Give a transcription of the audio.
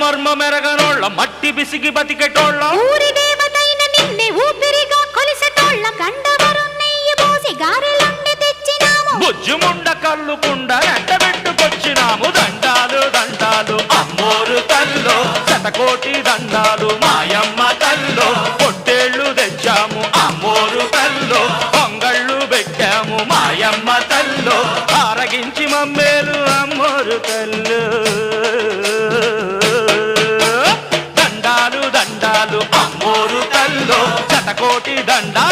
మర్మమెరగనోళ్ళ మట్టి బిసిగి బతికెటోళ్ళ ఊరి దేవతైన నిన్నే ఊపిరిగా కొలిసెటోళ్ళ గండవరం నెయ్యి పోసి గారెలండి తెచ్చినాము బుజ్జుముండ కల్లుకుండ ఎండబెట్టుకొచ్చినాము దండాలు దండాలు అమ్మోరు తల్లో శతకోటి దండాలు మాయమ్మ తల్లో పొట్టేళ్ళు తెచ్చాము అమ్మోరు తల్లో పొంగళ్ళు పెట్టాము మాయమ్మ తల్లో ఆరగించి మమ్మేలు అమ్మోరు తల్లు దండాలు దండాలు అమ్మోరు తల్లో శతకోటి దండాలు